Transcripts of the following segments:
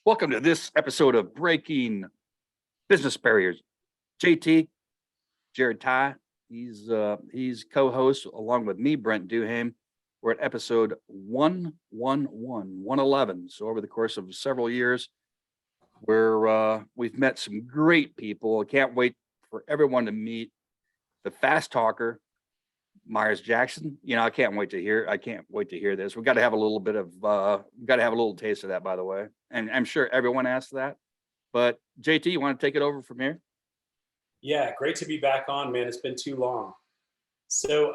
Welcome to this episode of Breaking Business Barriers. JT, Jared Ty, he's co-host along with me, Brent Duham. We're at episode 111. So over the course of several years, we've met some great people. I can't wait for everyone to meet the fast talker, Myers Jackson. I can't wait to hear this. We've got to have a little taste of that, by the way. And I'm sure everyone asks that. But JT, you want to take it over from here? Yeah, great to be back on, man. It's been too long. So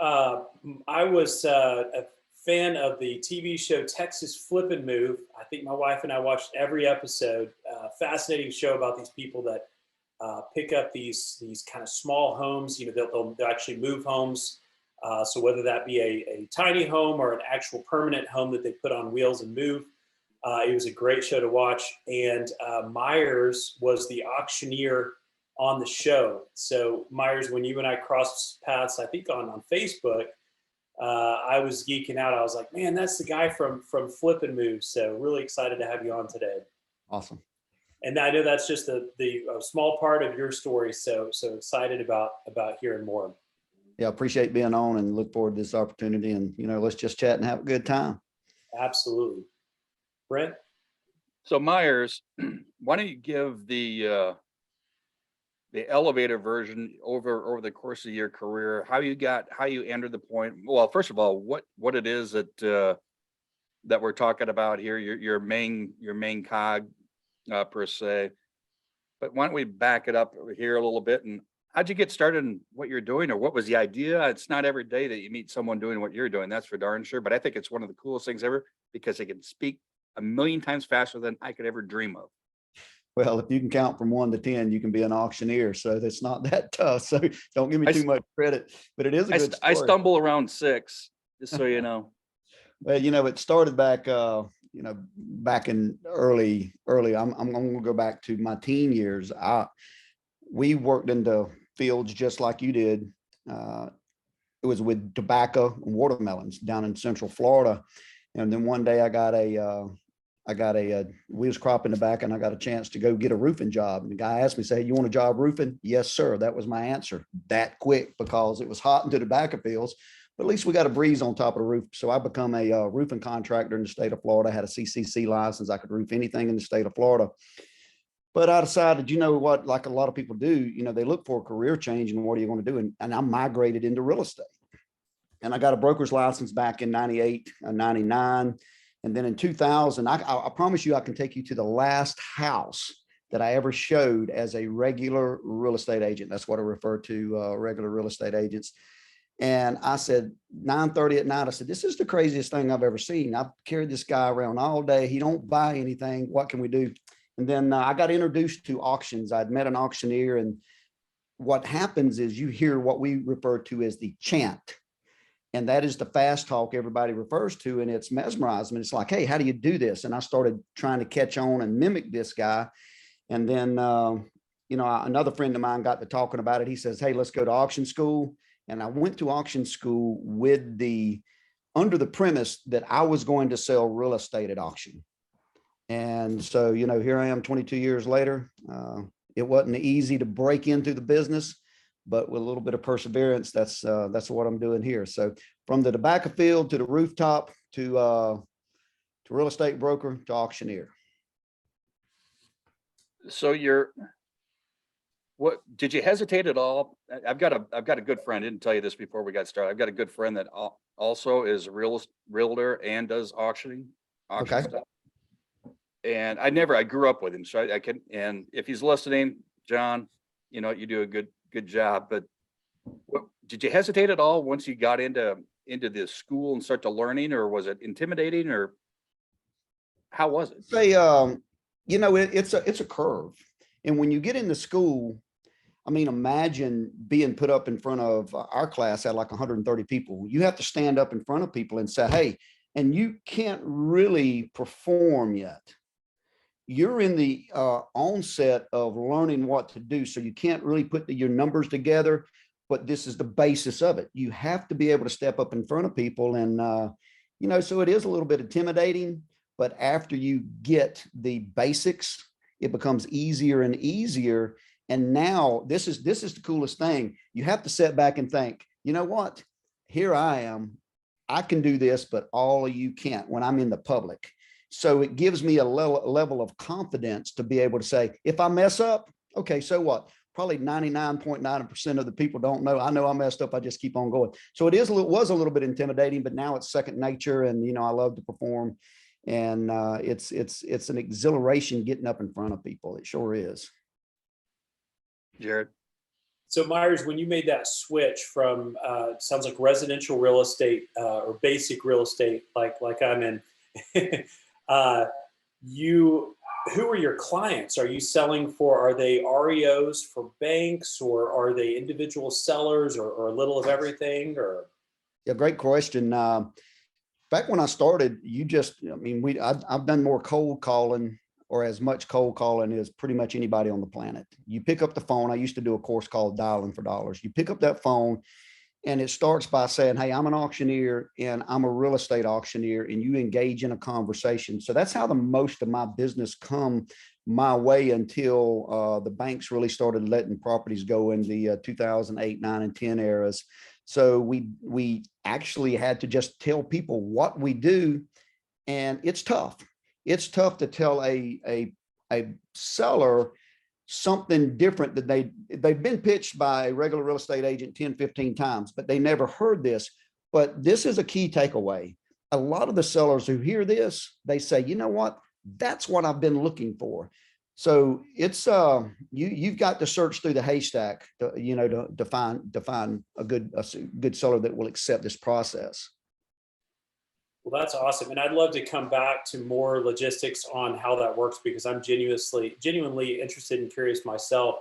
I was a fan of the TV show Texas Flip and Move. I think my wife and I watched every episode. Fascinating show about these people that pick up these kind of small homes. They'll actually move homes. So whether that be a tiny home or an actual permanent home that they put on wheels and move, it was a great show to watch. And Myers was the auctioneer on the show. So Myers, when you and I crossed paths, I think on Facebook, I was geeking out. I was like, man, that's the guy from Flip and Move. So really excited to have you on today. Awesome. And I know that's just a small part of your story. So excited about hearing more. Yeah, appreciate being on and look forward to this opportunity. And, let's just chat and have a good time. Absolutely. Brent? So Myers, why don't you give the elevator version over the course of your career, how you entered the point? Well, first of all, what it is that we're talking about here, your main cog per se. But why don't we back it up here a little bit, and how'd you get started in what you're doing, or what was the idea? It's not every day that you meet someone doing what you're doing, that's for darn sure. But I think it's one of the coolest things ever, because they can speak a million times faster than I could ever dream of. Well, if you can count from 1 to 10, you can be an auctioneer. So that's not that tough. So don't give me too much credit, but it is a good story. I stumble around 6, just so you know. Well, it started back, back in early. I'm going to go back to my teen years. We worked in the fields just like you did. It was with tobacco and watermelons down in Central Florida. And then one day we was cropping tobacco, and I got a chance to go get a roofing job. And the guy asked me, say, you want a job roofing? Yes, sir. That was my answer that quick, because it was hot in the tobacco fields, but at least we got a breeze on top of the roof. So I become a roofing contractor in the state of Florida. I had a CCC license. I could roof anything in the state of Florida. But I decided, what, like a lot of people do, they look for a career change, and what are you going to do? And I migrated into real estate. And I got a broker's license back in 98, 99. And then in 2000, I promise you, I can take you to the last house that I ever showed as a regular real estate agent. That's what I refer to, regular real estate agents. And I said, 9:30 at night, I said, this is the craziest thing I've ever seen. I've carried this guy around all day. He don't buy anything. What can we do? And then I got introduced to auctions. I'd met an auctioneer, and what happens is you hear what we refer to as the chant. And that is the fast talk everybody refers to, and it's mesmerizing. It's like, hey, how do you do this? And I started trying to catch on and mimic this guy. And then, another friend of mine got to talking about it. He says, hey, let's go to auction school. And I went to auction school under the premise that I was going to sell real estate at auction. And so, here I am 22 years later. It wasn't easy to break into the business, but with a little bit of perseverance, that's what I'm doing here. So from the tobacco field to the rooftop to real estate broker to auctioneer. So what did you hesitate at all? I've got a good friend. I didn't tell you this before we got started. I've got a good friend that also is a realtor and does auction Okay. stuff. And I grew up with him, so I can. And if he's listening, John, you do a good job. But did you hesitate at all once you got into the school and start to learning, or was it intimidating, or how was it? Say, it's a curve. And when you get into school, imagine being put up in front of our class at like 130 people. You have to stand up in front of people and say, hey, and you can't really perform yet. You're in the onset of learning what to do. So you can't really put your numbers together, but this is the basis of it. You have to be able to step up in front of people. And, so it is a little bit intimidating, but after you get the basics, it becomes easier and easier. And now this is the coolest thing. You have to sit back and think, you know what? Here I am. I can do this, but all of you can't when I'm in the public. So it gives me a level of confidence to be able to say, if I mess up, okay, so what? Probably 99.9% of the people don't know. I know I messed up. I just keep on going. So it was a little bit intimidating, but now it's second nature. And, I love to perform. And it's an exhilaration getting up in front of people. It sure is. Jared? So Myers, when you made that switch from sounds like residential real estate or basic real estate, like I'm in, who are your clients? Are you selling for, are they REOs for banks, or are they individual sellers, or a little of everything? Or Yeah, great question. Back when I started, I've done more cold calling, or as much cold calling as pretty much anybody on the planet. You pick up the phone. I used to do a course called Dialing for Dollars. You pick up that phone, and it starts by saying, hey, I'm an auctioneer and I'm a real estate auctioneer, and you engage in a conversation. So that's how the most of my business come my way until the banks really started letting properties go in the 2008, 9, and 10 eras. So we actually had to just tell people what we do, and it's tough. It's tough to tell a seller something different that they've been pitched by a regular real estate agent 10, 15 times, but they never heard this. But this is a key takeaway. A lot of the sellers who hear this, they say, you know what? That's what I've been looking for. So it's you've got to search through the haystack to find a good seller that will accept this process. Well, that's awesome. And I'd love to come back to more logistics on how that works, because I'm genuinely interested and curious myself.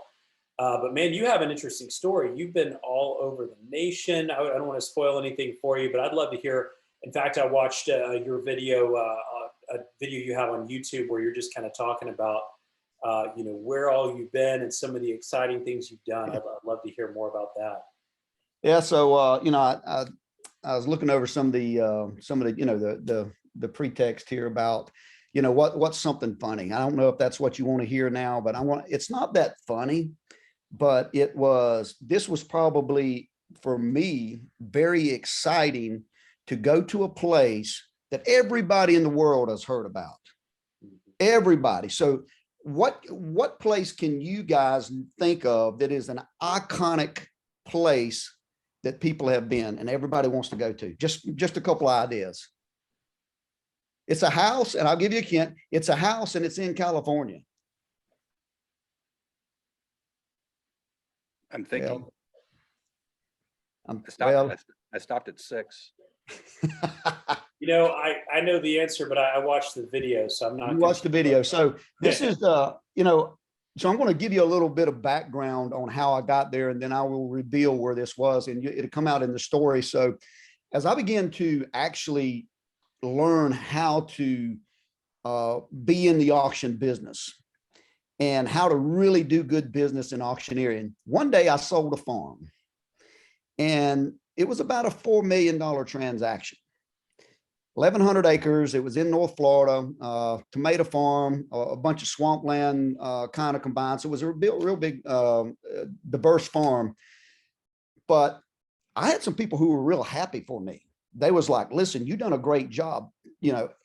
But man, you have an interesting story. You've been all over the nation. I don't want to spoil anything for you, but I'd love to hear. In fact, I watched your video, a video you have on YouTube where you're just kind of talking about, where all you've been and some of the exciting things you've done. I'd love to hear more about that. Yeah. So, I was looking over some of the the pretext here about, what's something funny. I don't know if that's what you want to hear now, but it's not that funny, but this was probably for me very exciting to go to a place that everybody in the world has heard about. Everybody. So what place can you guys think of that is an iconic place that people have been and everybody wants to go to? Just a couple of ideas. It's a house, and I'll give you a hint. It's a house, and it's in California. I'm thinking. Well, I stopped at 6. I know the answer, but I watched the video, so I'm not. You watched the video. So this is so I'm going to give you a little bit of background on how I got there, and then I will reveal where this was, and it'll come out in the story. So as I began to actually learn how to be in the auction business and how to really do good business in auctioneering, one day I sold a farm, and it was about a $4 million transaction. 1,100 acres. It was in North Florida, tomato farm, a bunch of swampland kind of combined. So it was a real big, diverse farm. But I had some people who were real happy for me. They was like, listen, you've done a great job,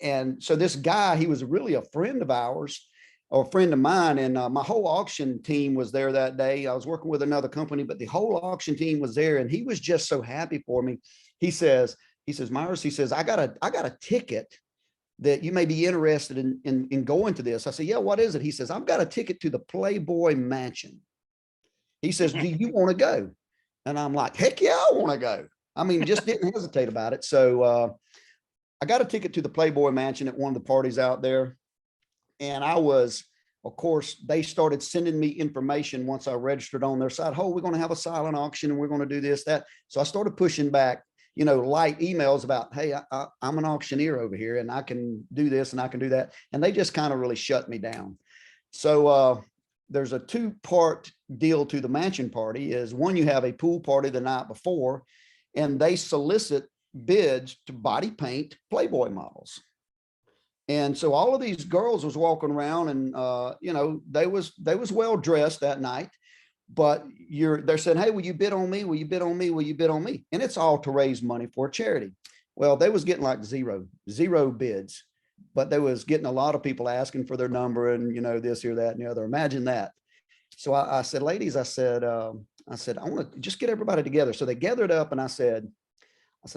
And so this guy, he was really a friend of ours, or a friend of mine. And my whole auction team was there that day. I was working with another company, but the whole auction team was there. And he was just so happy for me. He says, Myers, he says, I got a ticket that you may be interested in going to this. I said, yeah, what is it? He says, I've got a ticket to the Playboy Mansion. He says, do you want to go? And I'm like, heck yeah, I want to go. I mean, just didn't hesitate about it. So I got a ticket to the Playboy Mansion at one of the parties out there. And of course, they started sending me information once I registered on their side. Oh, we're going to have a silent auction and we're going to do this, that. So I started pushing back, light emails about, hey, I'm an auctioneer over here and I can do this and I can do that. And they just kind of really shut me down. So there's a 2-part deal to the mansion party. Is one, you have a pool party the night before, and they solicit bids to body paint Playboy models. And so all of these girls was walking around and, you know, they was well dressed that night, but they're saying, hey, will you bid on me? Will you bid on me? Will you bid on me? And it's all to raise money for a charity. Well, they was getting like zero bids, but they was getting a lot of people asking for their number and, you know, this or that and the other. Imagine that. So I said, ladies, I said, I want to just get everybody together. So they gathered up and I said,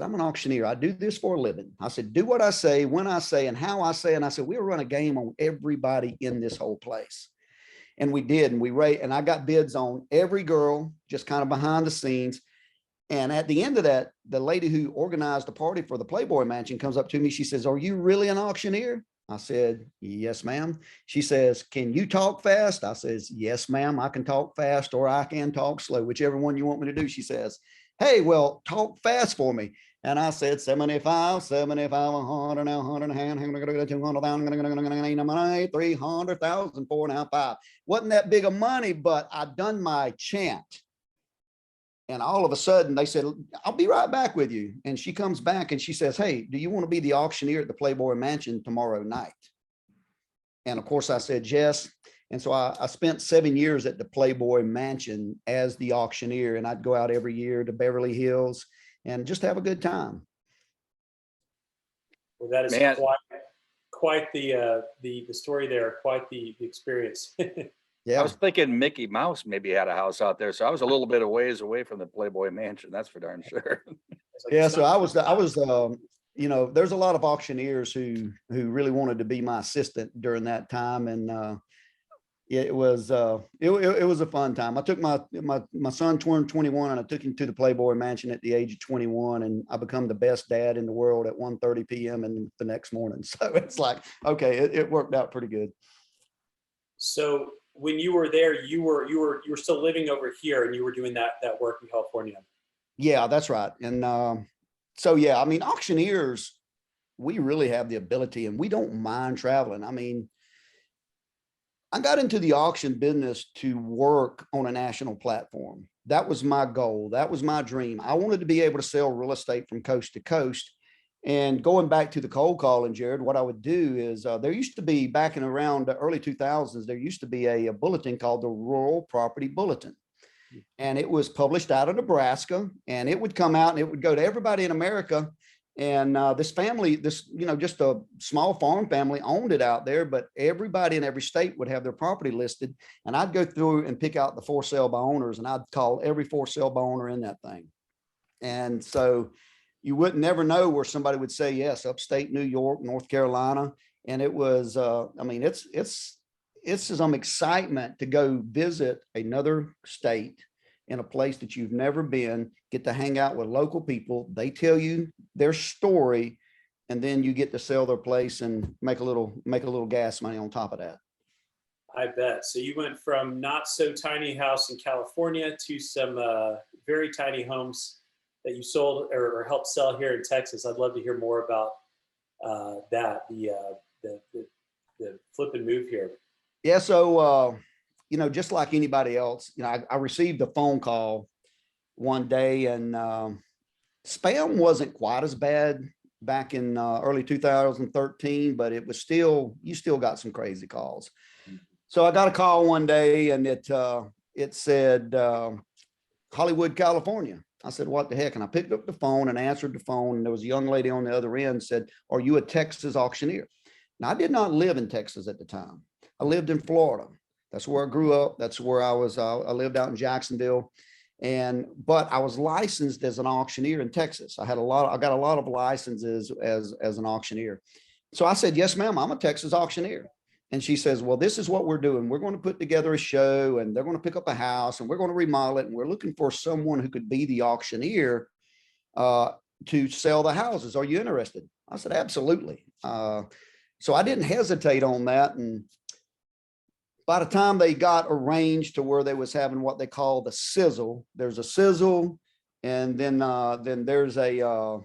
I'm an auctioneer. I do this for a living. I said, do what I say, when I say, and how I say. And I said, we'll run a game on everybody in this whole place. And we did. And we rate, and I got bids on every girl, just kind of behind the scenes. And at the end of that, the lady who organized the party for the Playboy Mansion comes up to me. She says, are you really an auctioneer? I said, yes, ma'am. She says, can you talk fast? I says, yes, ma'am. I can talk fast or I can talk slow, whichever one you want me to do. She says, hey, well, talk fast for me. And I said, 75, 100, now 100, 200,000, 300,000, 4 now 5. Wasn't that big of money, but I done my chant. And all of a sudden they said, I'll be right back with you. And she comes back and she says, hey, do you want to be the auctioneer at the Playboy Mansion tomorrow night? And of course I said, yes. And so I spent 7 years at the Playboy Mansion as the auctioneer, and I'd go out every year to Beverly Hills and just have a good time. Well, that is Man. quite the story there, quite the experience. Yeah. I was thinking Mickey Mouse maybe had a house out there, so I was a little bit of ways away from the Playboy Mansion. That's for darn sure. Like, yeah. So I was, you know, there's a lot of auctioneers who really wanted to be my assistant during that time. And, it was a fun time. I took my son turned 21 and I took him to the Playboy Mansion at the age of 21, and I become the best dad in the world at 1:30 p.m. and the next morning. So it's like, okay, it worked out pretty good. So when you were there, you were still living over here and you were doing that work in California. Yeah, that's right. And so yeah, I mean, auctioneers, we really have the ability and we don't mind traveling. I mean, I got into the auction business to work on a national platform. That was my goal. That was my dream. I wanted to be able to sell real estate from coast to coast. And going back to the cold calling, Jared, what I would do is there used to be, back in around the early 2000s, there used to be a bulletin called the Rural Property Bulletin. And it was published out of Nebraska, and it would come out and it would go to everybody in America. And this family, just a small farm family owned it out there, but everybody in every state would have their property listed. And I'd go through and pick out the for sale by owners, and I'd call every for sale by owner in that thing. And so you wouldn't never know where somebody would say yes, upstate New York, North Carolina. And it was, I mean, it's some excitement to go visit another state in a place that you've never been, get to hang out with local people. They tell you their story, and then you get to sell their place and make a little gas money on top of that. I bet. So you went from not so tiny house in California to some very tiny homes that you sold or helped sell here in Texas. I'd love to hear more about that, the flip and move here. Yeah. So, just like anybody else, I received a phone call one day, and spam wasn't quite as bad back in early 2013, but it was you still got some crazy calls. So I got a call one day, and it said Hollywood, California. I said, what the heck? And I picked up the phone and answered the phone, and there was a young lady on the other end, said, are you a Texas auctioneer? Now, I did not live in Texas at the time. I lived in Florida. That's where I grew up. That's where I was. I lived out in Jacksonville, but I was licensed as an auctioneer in Texas. I got a lot of licenses as an auctioneer. So I said, yes, ma'am, I'm a Texas auctioneer. And she says, well, this is what we're doing. We're going to put together a show, and they're going to pick up a house, and we're going to remodel it. And we're looking for someone who could be the auctioneer to sell the houses. Are you interested? I said, absolutely. So I didn't hesitate on that. And by the time they got arranged to where they was having what they call the sizzle, there's a sizzle, and then there's an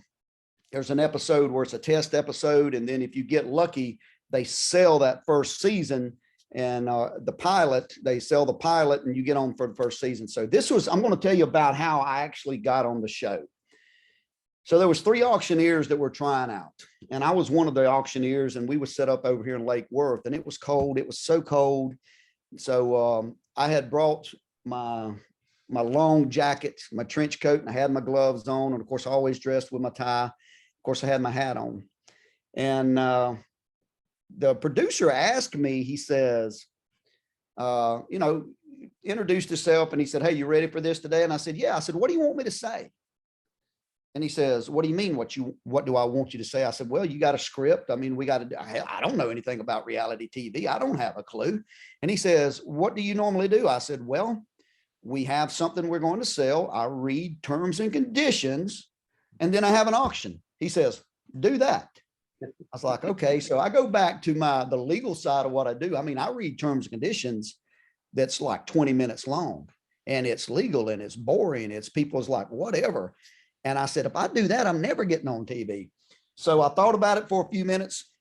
episode where it's a test episode, and then if you get lucky, they sell that first season, and they sell the pilot, and you get on for the first season. So I'm going to tell you about how I actually got on the show. So there was 3 auctioneers that were trying out, and I was one of the auctioneers, and we was set up over here in Lake Worth, and it was cold. It was so cold. So I had brought my long jacket, my trench coat, and I had my gloves on, and of course, I always dressed with my tie. Of course, I had my hat on, and the producer asked me. He says, introduced himself, and he said, "Hey, you ready for this today?" And I said, "Yeah." I said, "What do you want me to say?" And he says, "What do you mean? What do I want you to say?" I said, "Well, you got a script. I mean, we got to, I don't know anything about reality TV. I don't have a clue." And he says, "What do you normally do?" I said, "Well, we have something we're going to sell. I read terms and conditions, and then I have an auction." He says, "Do that." I was like, okay. So I go back to the legal side of what I do. I mean, I read terms and conditions that's like 20 minutes long, and it's legal, and it's boring. It's people's like, whatever. And I said, if I do that, I'm never getting on TV. So I thought about it for a few minutes.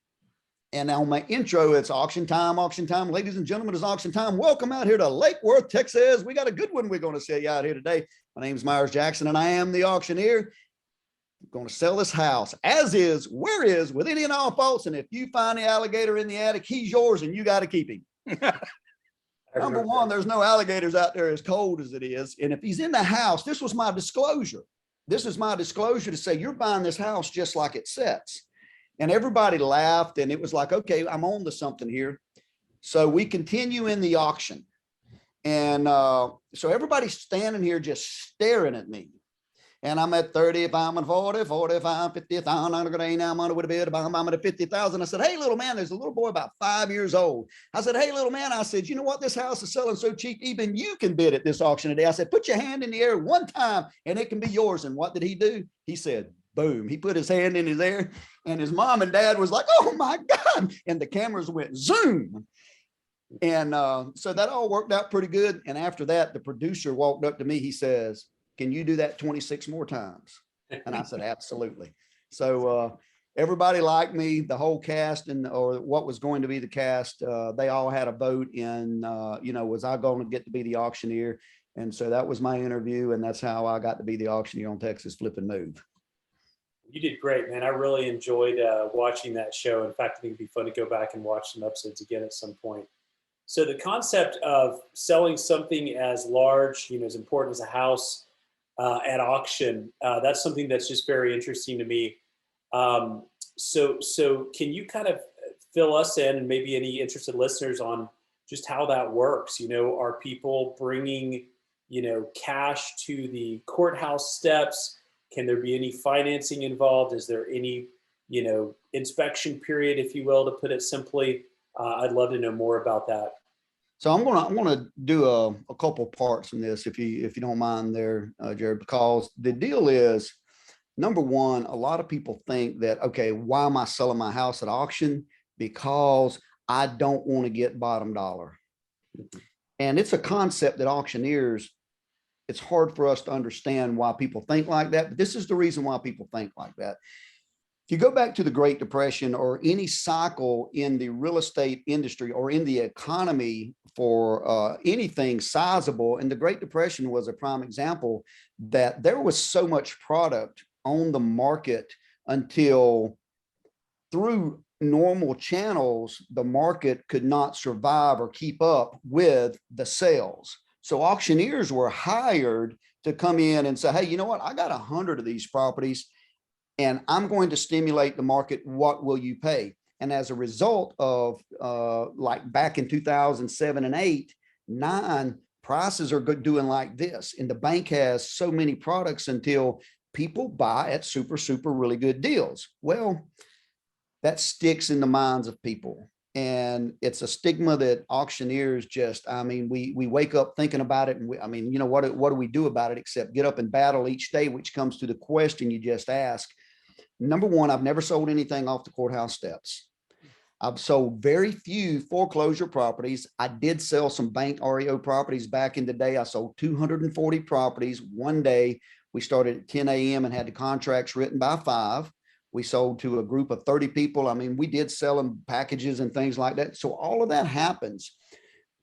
And on my intro, it's auction time, auction time. Ladies and gentlemen, it's auction time. Welcome out here to Lake Worth, Texas. We got a good one we're going to sell you out here today. My name is Myers Jackson, and I am the auctioneer. I'm going to sell this house as is, where is, with any and all faults. And if you find the alligator in the attic, he's yours, and you got to keep him. Number one, there's no alligators out there as cold as it is. And if he's in the house, this was my disclosure. This is my disclosure to say, you're buying this house just like it sets. And everybody laughed, and it was like, okay, I'm on to something here. So we continue in the auction. And so everybody's standing here just staring at me. And I'm at 30, if I'm at 40, 45, 50, I'm not going to now money with a bid, I'm at 50,000. I said, "Hey, little man," there's a little boy about 5 years old. I said, "Hey, little man," I said, "You know what? This house is selling so cheap, even you can bid at this auction today." I said, "Put your hand in the air one time and it can be yours." And what did he do? He said, boom. He put his hand in his air, and his mom and dad was like, "Oh my God." And the cameras went zoom. And so that all worked out pretty good. And after that, the producer walked up to me. He says, "Can you do that 26 more times?" And I said, "Absolutely." So everybody liked me, the whole cast, or what was going to be the cast. They all had a vote in, was I going to get to be the auctioneer? And so that was my interview. And that's how I got to be the auctioneer on Texas Flip and Move. You did great, man. I really enjoyed watching that show. In fact, I think it'd be fun to go back and watch some episodes again at some point. So the concept of selling something as large, as important as a house at auction, that's something that's just very interesting to me. So can you kind of fill us in, and maybe any interested listeners, on just how that works? Are people bringing, cash to the courthouse steps? Can there be any financing involved? Is there any, inspection period, if you will, to put it simply? I'd love to know more about that. So I'm gonna do a couple parts in this, if you don't mind there, Jared, because the deal is, number one, a lot of people think that, okay, why am I selling my house at auction? Because I don't want to get bottom dollar. And it's a concept that auctioneers, it's hard for us to understand why people think like that, but this is the reason why people think like that. If you go back to the Great Depression or any cycle in the real estate industry or in the economy for anything sizable, and the Great Depression was a prime example, that there was so much product on the market until, through normal channels, the market could not survive or keep up with the sales. So auctioneers were hired to come in and say, "Hey, you know what? I got 100 of these properties, and I'm going to stimulate the market. What will you pay?" And as a result of like back in 2007 and 8, 9, prices are doing like this. And the bank has so many products until people buy at super, super really good deals. Well, that sticks in the minds of people. And it's a stigma that auctioneers just, we wake up thinking about it. And what do we do about it except get up and battle each day, which comes to the question you just asked. Number one, I've never sold anything off the courthouse steps. I've sold very few foreclosure properties. I did sell some bank REO properties back in the day. I sold 240 properties one day. We started at 10 a.m. and had the contracts written by 5. We sold to a group of 30 people. We did sell them packages and things like that. So all of that happens.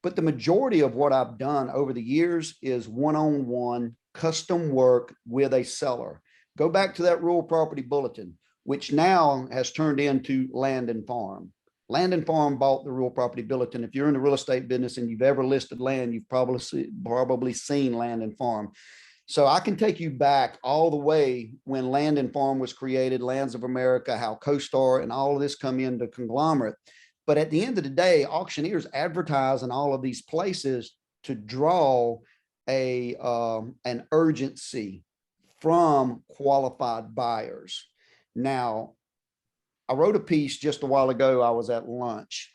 But the majority of what I've done over the years is one-on-one custom work with a seller. Go back to that rural property bulletin, which now has turned into Land and Farm. Land and Farm bought the rural property bulletin. If you're in the real estate business and you've ever listed land, you've probably seen Land and Farm. So I can take you back all the way when Land and Farm was created, Lands of America, how CoStar and all of this come into conglomerate. But at the end of the day, auctioneers advertise in all of these places to draw an urgency from qualified buyers. Now, I wrote a piece just a while ago. I was at lunch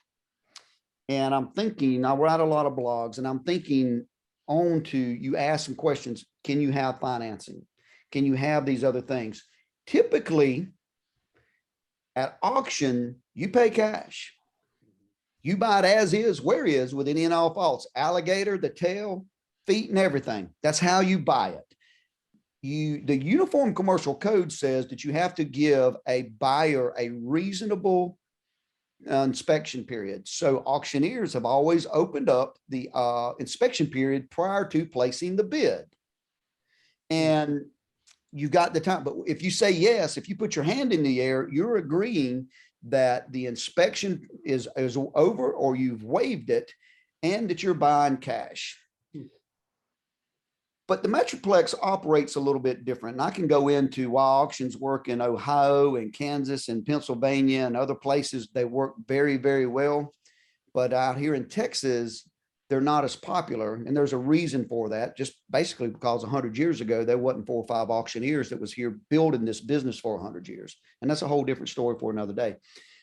and I'm thinking, I write a lot of blogs and I'm thinking on to, you ask some questions. Can you have financing? Can you have these other things? Typically at auction, you pay cash. You buy it as is, where is, with any and all faults, alligator, the tail, feet and everything. That's how you buy it. The Uniform Commercial Code says that you have to give a buyer a reasonable inspection period. So auctioneers have always opened up the inspection period prior to placing the bid. And you got the time, but if you say yes, if you put your hand in the air, you're agreeing that the inspection is over or you've waived it and that you're buying cash. But the Metroplex operates a little bit different. And I can go into why auctions work in Ohio and Kansas and Pennsylvania and other places. They work very, very well. But out here in Texas, they're not as popular. And there's a reason for that, just basically because 100 years ago, there wasn't 4 or 5 auctioneers that was here building this business for 100 years. And that's a whole different story for another day.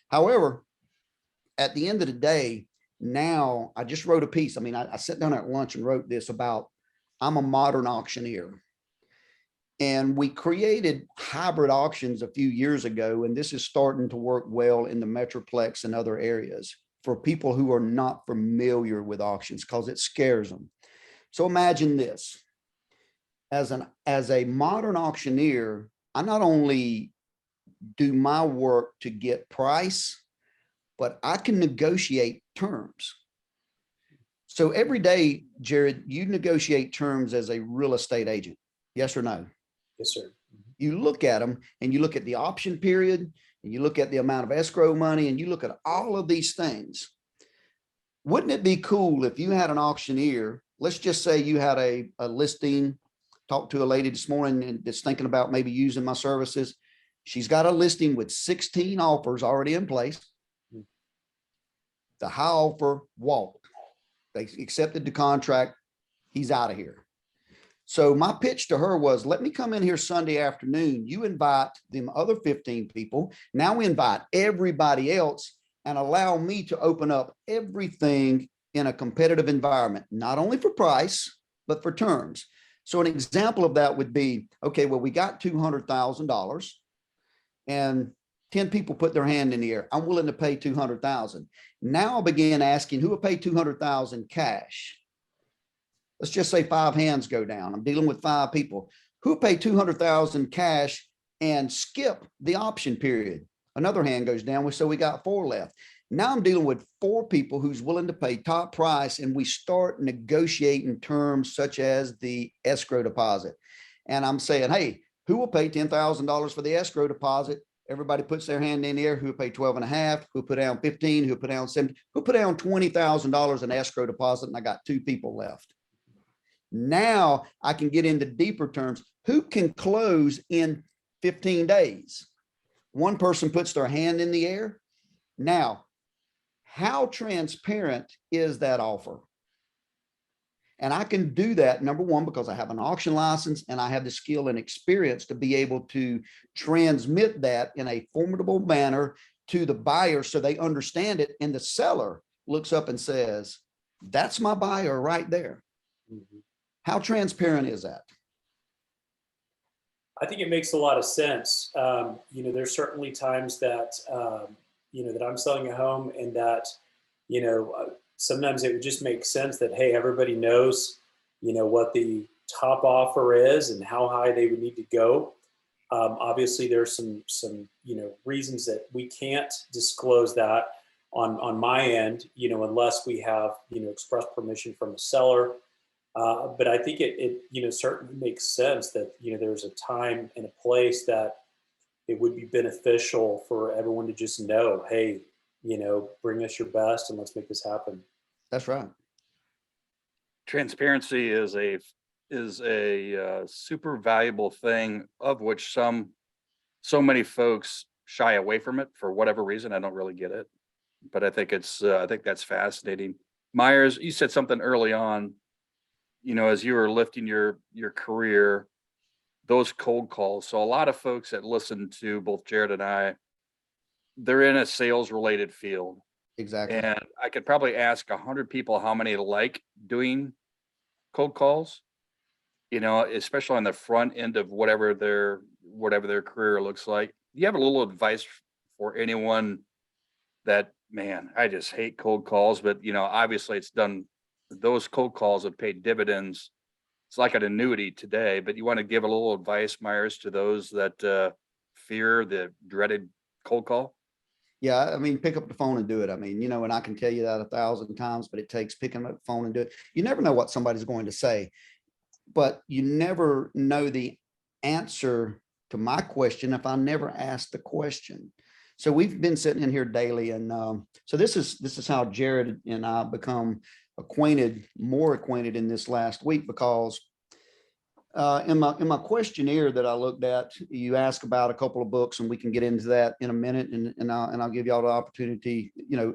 However, at the end of the day, now I just wrote a piece. I mean, I sat down at lunch and wrote this about, I'm a modern auctioneer. And we created hybrid auctions a few years ago, and this is starting to work well in the Metroplex and other areas for people who are not familiar with auctions because it scares them. So imagine this. As a modern auctioneer, I not only do my work to get price, but I can negotiate terms. So every day, Jared, you negotiate terms as a real estate agent. Yes or no? Yes, sir. You look at them and you look at the option period and you look at the amount of escrow money and you look at all of these things. Wouldn't it be cool if you had an auctioneer? Let's just say you had a listing, talked to a lady this morning and that's thinking about maybe using my services. She's got a listing with 16 offers already in place. The high offer walked. They accepted the contract. He's out of here. So my pitch to her was, let me come in here Sunday afternoon. You invite them other 15 people. Now we invite everybody else and allow me to open up everything in a competitive environment, not only for price, but for terms. So an example of that would be, okay, well, we got $200,000 and 10 people put their hand in the air. I'm willing to pay 200,000. Now I'll begin asking who will pay 200,000 cash. Let's just say 5 hands go down. I'm dealing with 5 people who pay 200,000 cash and skip the option period. Another hand goes down. So we got 4 left. Now I'm dealing with 4 people who's willing to pay top price. And we start negotiating terms such as the escrow deposit. And I'm saying, hey, who will pay $10,000 for the escrow deposit? Everybody puts their hand in the air. Who pay 12 and a half, who put down 15, who put down 70, who put down $20,000 in escrow deposit. And I got 2 people left. Now I can get into deeper terms. Who can close in 15 days? One person puts their hand in the air. Now, how transparent is that offer? And I can do that, number one, because I have an auction license and I have the skill and experience to be able to transmit that in a formidable manner to the buyer so they understand it. And the seller looks up and says, that's my buyer right there. Mm-hmm. How transparent is that? I think it makes a lot of sense. There's certainly times that, that I'm selling a home and that, sometimes it would just make sense that, hey, everybody knows, what the top offer is and how high they would need to go. Obviously, there's some reasons that we can't disclose that on my end, unless we have, express permission from the seller. But I think it certainly makes sense that, there's a time and a place that it would be beneficial for everyone to just know, hey, bring us your best and let's make this happen. That's right. Transparency is a super valuable thing, of which so many folks shy away from it for whatever reason. I don't really get it, but I think that's fascinating. Myers, you said something early on, as you were lifting your career, those cold calls. So a lot of folks that listen to both Jared and I, they're in a sales related field. Exactly. And I could probably ask 100 people how many like doing cold calls, especially on the front end of whatever their career looks like. Do you have a little advice for anyone that, man, I just hate cold calls, but obviously those cold calls have paid dividends. It's like an annuity today, but you want to give a little advice, Myers, to those that fear the dreaded cold call? Yeah, I mean, pick up the phone and do it. I mean, and I can tell you that 1,000 times, but it takes picking up the phone and do it. You never know what somebody's going to say, but you never know the answer to my question if I never ask the question. So we've been sitting in here daily, and so this is how Jared and I become more acquainted in this last week, because in my questionnaire that I looked at, you ask about a couple of books, and we can get into that in a minute, and I'll give y'all the opportunity,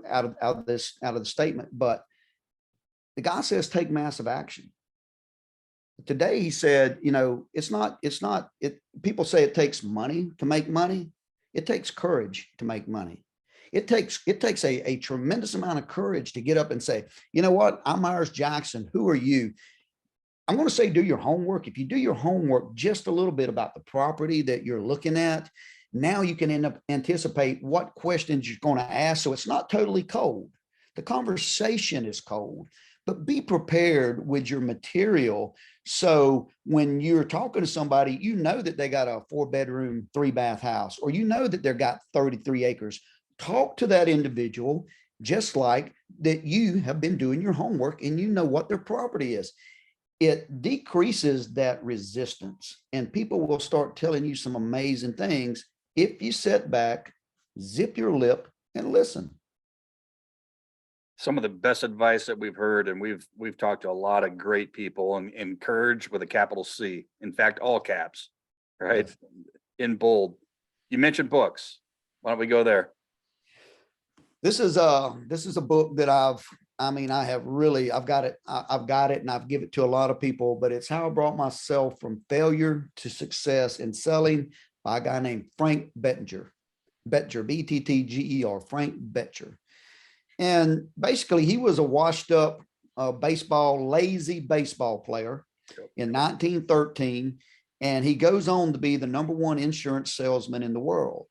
out of the statement. But the guy says take massive action. Today he said, it's not it. People say it takes money to make money. It takes courage to make money. It takes a tremendous amount of courage to get up and say, you know what, I'm Myers Jackson. Who are you? I'm going to say, do your homework. If you do your homework just a little bit about the property that you're looking at, now you can anticipate what questions you're going to ask. So it's not totally cold. The conversation is cold, but be prepared with your material. So when you're talking to somebody, that they got a 4-bedroom, 3-bath house, or that they've got 33 acres. Talk to that individual just like that you have been doing your homework and you know what their property is. It decreases that resistance, and people will start telling you some amazing things if you sit back, zip your lip, and listen. Some of the best advice that we've heard, and we've talked to a lot of great people, and encourage with a capital C. In fact, all caps, right? Yes. In bold. You mentioned books. Why don't we go there? This is a book that I've got it and I've given it to a lot of people, but it's How I Brought Myself from Failure to Success in Selling, by a guy named Frank Bettinger, Bettger, Frank Bettinger. And basically he was a washed up lazy baseball player in 1913. And he goes on to be the #1 insurance salesman in the world.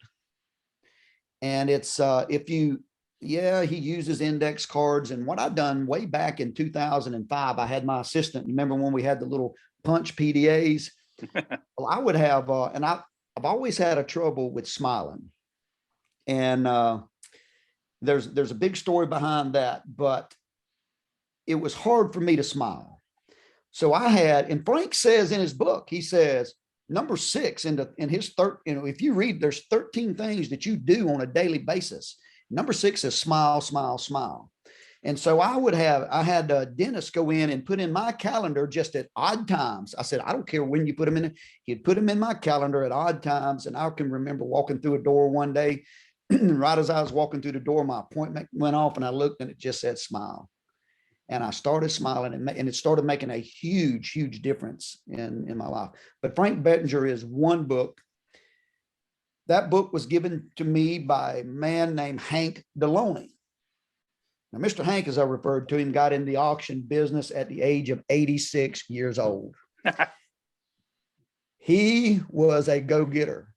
And it's he uses index cards. And what I've done way back in 2005, I had my assistant. Remember when we had the little punch PDAs? Well, I would have, and I've always had a trouble with smiling. And there's a big story behind that, but it was hard for me to smile. So and Frank says in his book, he says, number 6 in his if you read, there's 13 things that you do on a daily basis. Number 6 is smile, smile, smile. And so I had a dentist go in and put in my calendar just at odd times. I said, I don't care when you put them in. He'd put them in my calendar at odd times. And I can remember walking through a door one day, right as I was walking through the door, my appointment went off, and I looked and it just said smile. And I started smiling, and it started making a huge, huge difference in my life. But Frank Bettinger is one book. That book was given to me by a man named Hank Deloney. Now, Mr. Hank, as I referred to him, got in the auction business at the age of 86 years old. He was a go-getter.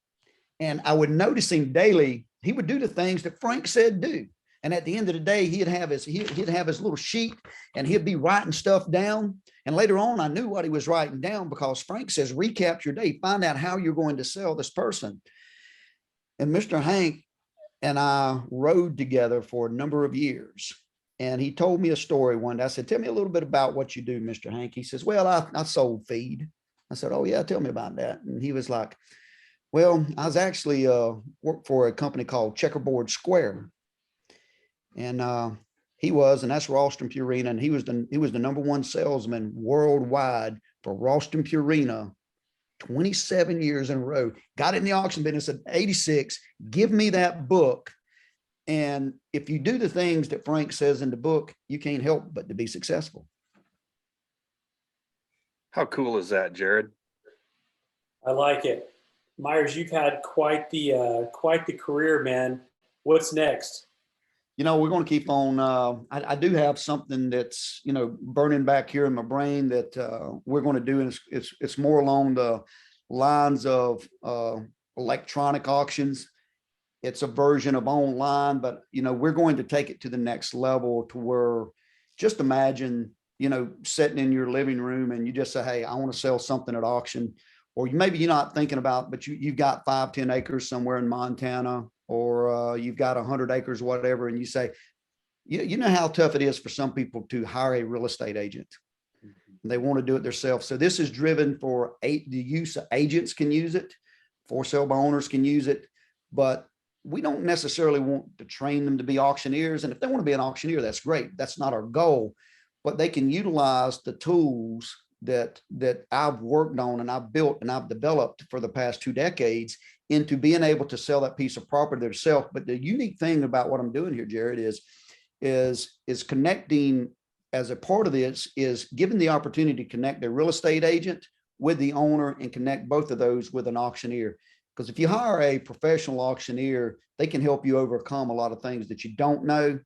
And I would notice him daily. He would do the things that Frank said do. And at the end of the day, he'd have his little sheet, and he'd be writing stuff down. And later on, I knew what he was writing down, because Frank says, recap your day, find out how you're going to sell this person. And Mr. Hank and I rode together for a number of years. And he told me a story one day. I said, tell me a little bit about what you do, Mr. Hank. He says, well, I sold feed. I said, oh yeah, tell me about that. And he was like, well, I was actually worked for a company called Checkerboard Square. And and that's Ralston Purina. And he was the number one salesman worldwide for Ralston Purina 27 years in a row. Got in the auction business at 86. Give me that book. And if you do the things that Frank says in the book, you can't help but to be successful. How cool is that, Jared? I like it. Myers, you've had quite the career, man. What's next? We're going to keep on. I do have something that's, burning back here in my brain that we're going to do. And it's more along the lines of electronic auctions. It's a version of online, but, we're going to take it to the next level to where just imagine, sitting in your living room and you just say, hey, I want to sell something at auction. Or maybe you're not thinking about, but you've got 5-10 acres somewhere in Montana, or you've got 100 acres, whatever. And you say, you know how tough it is for some people to hire a real estate agent. They want to do it themselves. So this is driven for the use of agents can use it, for sale by owners can use it, but we don't necessarily want to train them to be auctioneers. And if they want to be an auctioneer, that's great. That's not our goal, but they can utilize the tools that I've worked on and I've built and I've developed for the past 2 decades into being able to sell that piece of property themselves. But the unique thing about what I'm doing here, Jared, is connecting as a part of this is giving the opportunity to connect the real estate agent with the owner and connect both of those with an auctioneer. Because if you hire a professional auctioneer, they can help you overcome a lot of things that you don't know.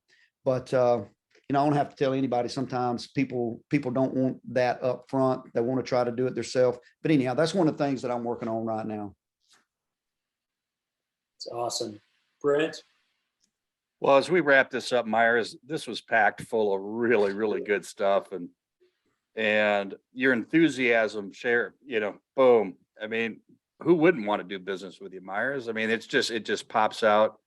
But I don't have to tell anybody. Sometimes people don't want that up front. They want to try to do it themselves. But anyhow, that's one of the things that I'm working on right now. It's awesome. Brent? Well, as we wrap this up, Myers, this was packed full of really, really good stuff. And your enthusiasm, share, boom. I mean, who wouldn't want to do business with you, Myers? I mean, it just pops out.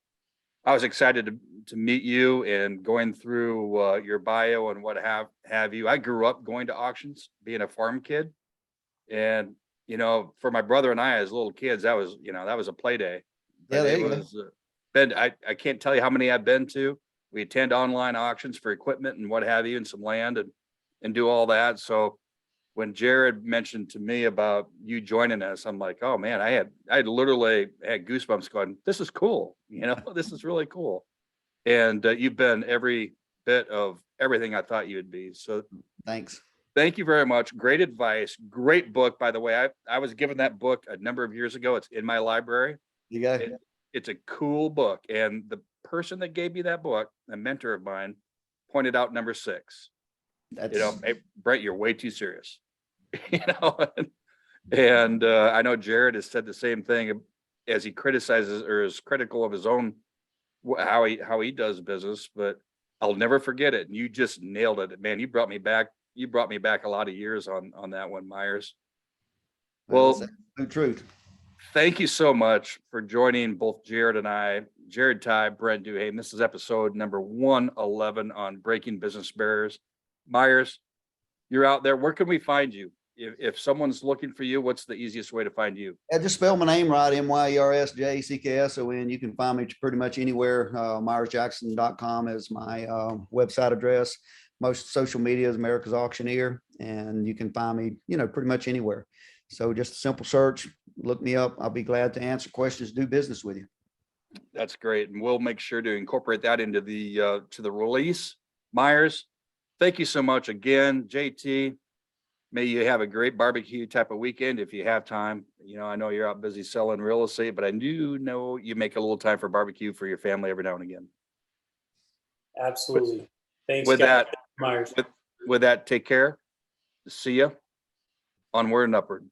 I was excited to meet you and going through your bio and what have you. I grew up going to auctions, being a farm kid. And, for my brother and I as little kids, that was a play day. Yeah, there you go. I can't tell you how many I've been to. We attend online auctions for equipment and what have you, and some land and do all that. So when Jared mentioned to me about you joining us, I'm like, oh man, I literally had goosebumps going, this is cool. This is really cool. And you've been every bit of everything I thought you'd be. So thanks. Thank you very much. Great advice. Great book, by the way. I was given that book a number of years ago. It's in my library. You go. It's a cool book. And the person that gave me that book, a mentor of mine, pointed out number 6. Hey, Brent, you're way too serious. And I know Jared has said the same thing as he criticizes or is critical of his own how he does business, but I'll never forget it. And you just nailed it, man. You brought me back a lot of years on that one, Myers. Well, the truth. Thank you so much for joining both Jared and I, Jared Ty, Brent Duhane. This is episode number 111 on Breaking Business Barriers. Myers, you're out there. Where can we find you? If someone's looking for you, what's the easiest way to find you? Yeah, just spell my name right, MYERSJCKSON. You can find me pretty much anywhere. MyersJackson.com is my website address. Most social media is America's Auctioneer, and you can find me, pretty much anywhere. So just a simple search, look me up. I'll be glad to answer questions, do business with you. That's great. And we'll make sure to incorporate that into the release. Myers, thank you so much again. JT, may you have a great barbecue type of weekend if you have time. I know you're out busy selling real estate, but I do know you make a little time for barbecue for your family every now and again. Absolutely. Thanks, with guys. that, Myers. with that, take care. See ya. Onward and upward.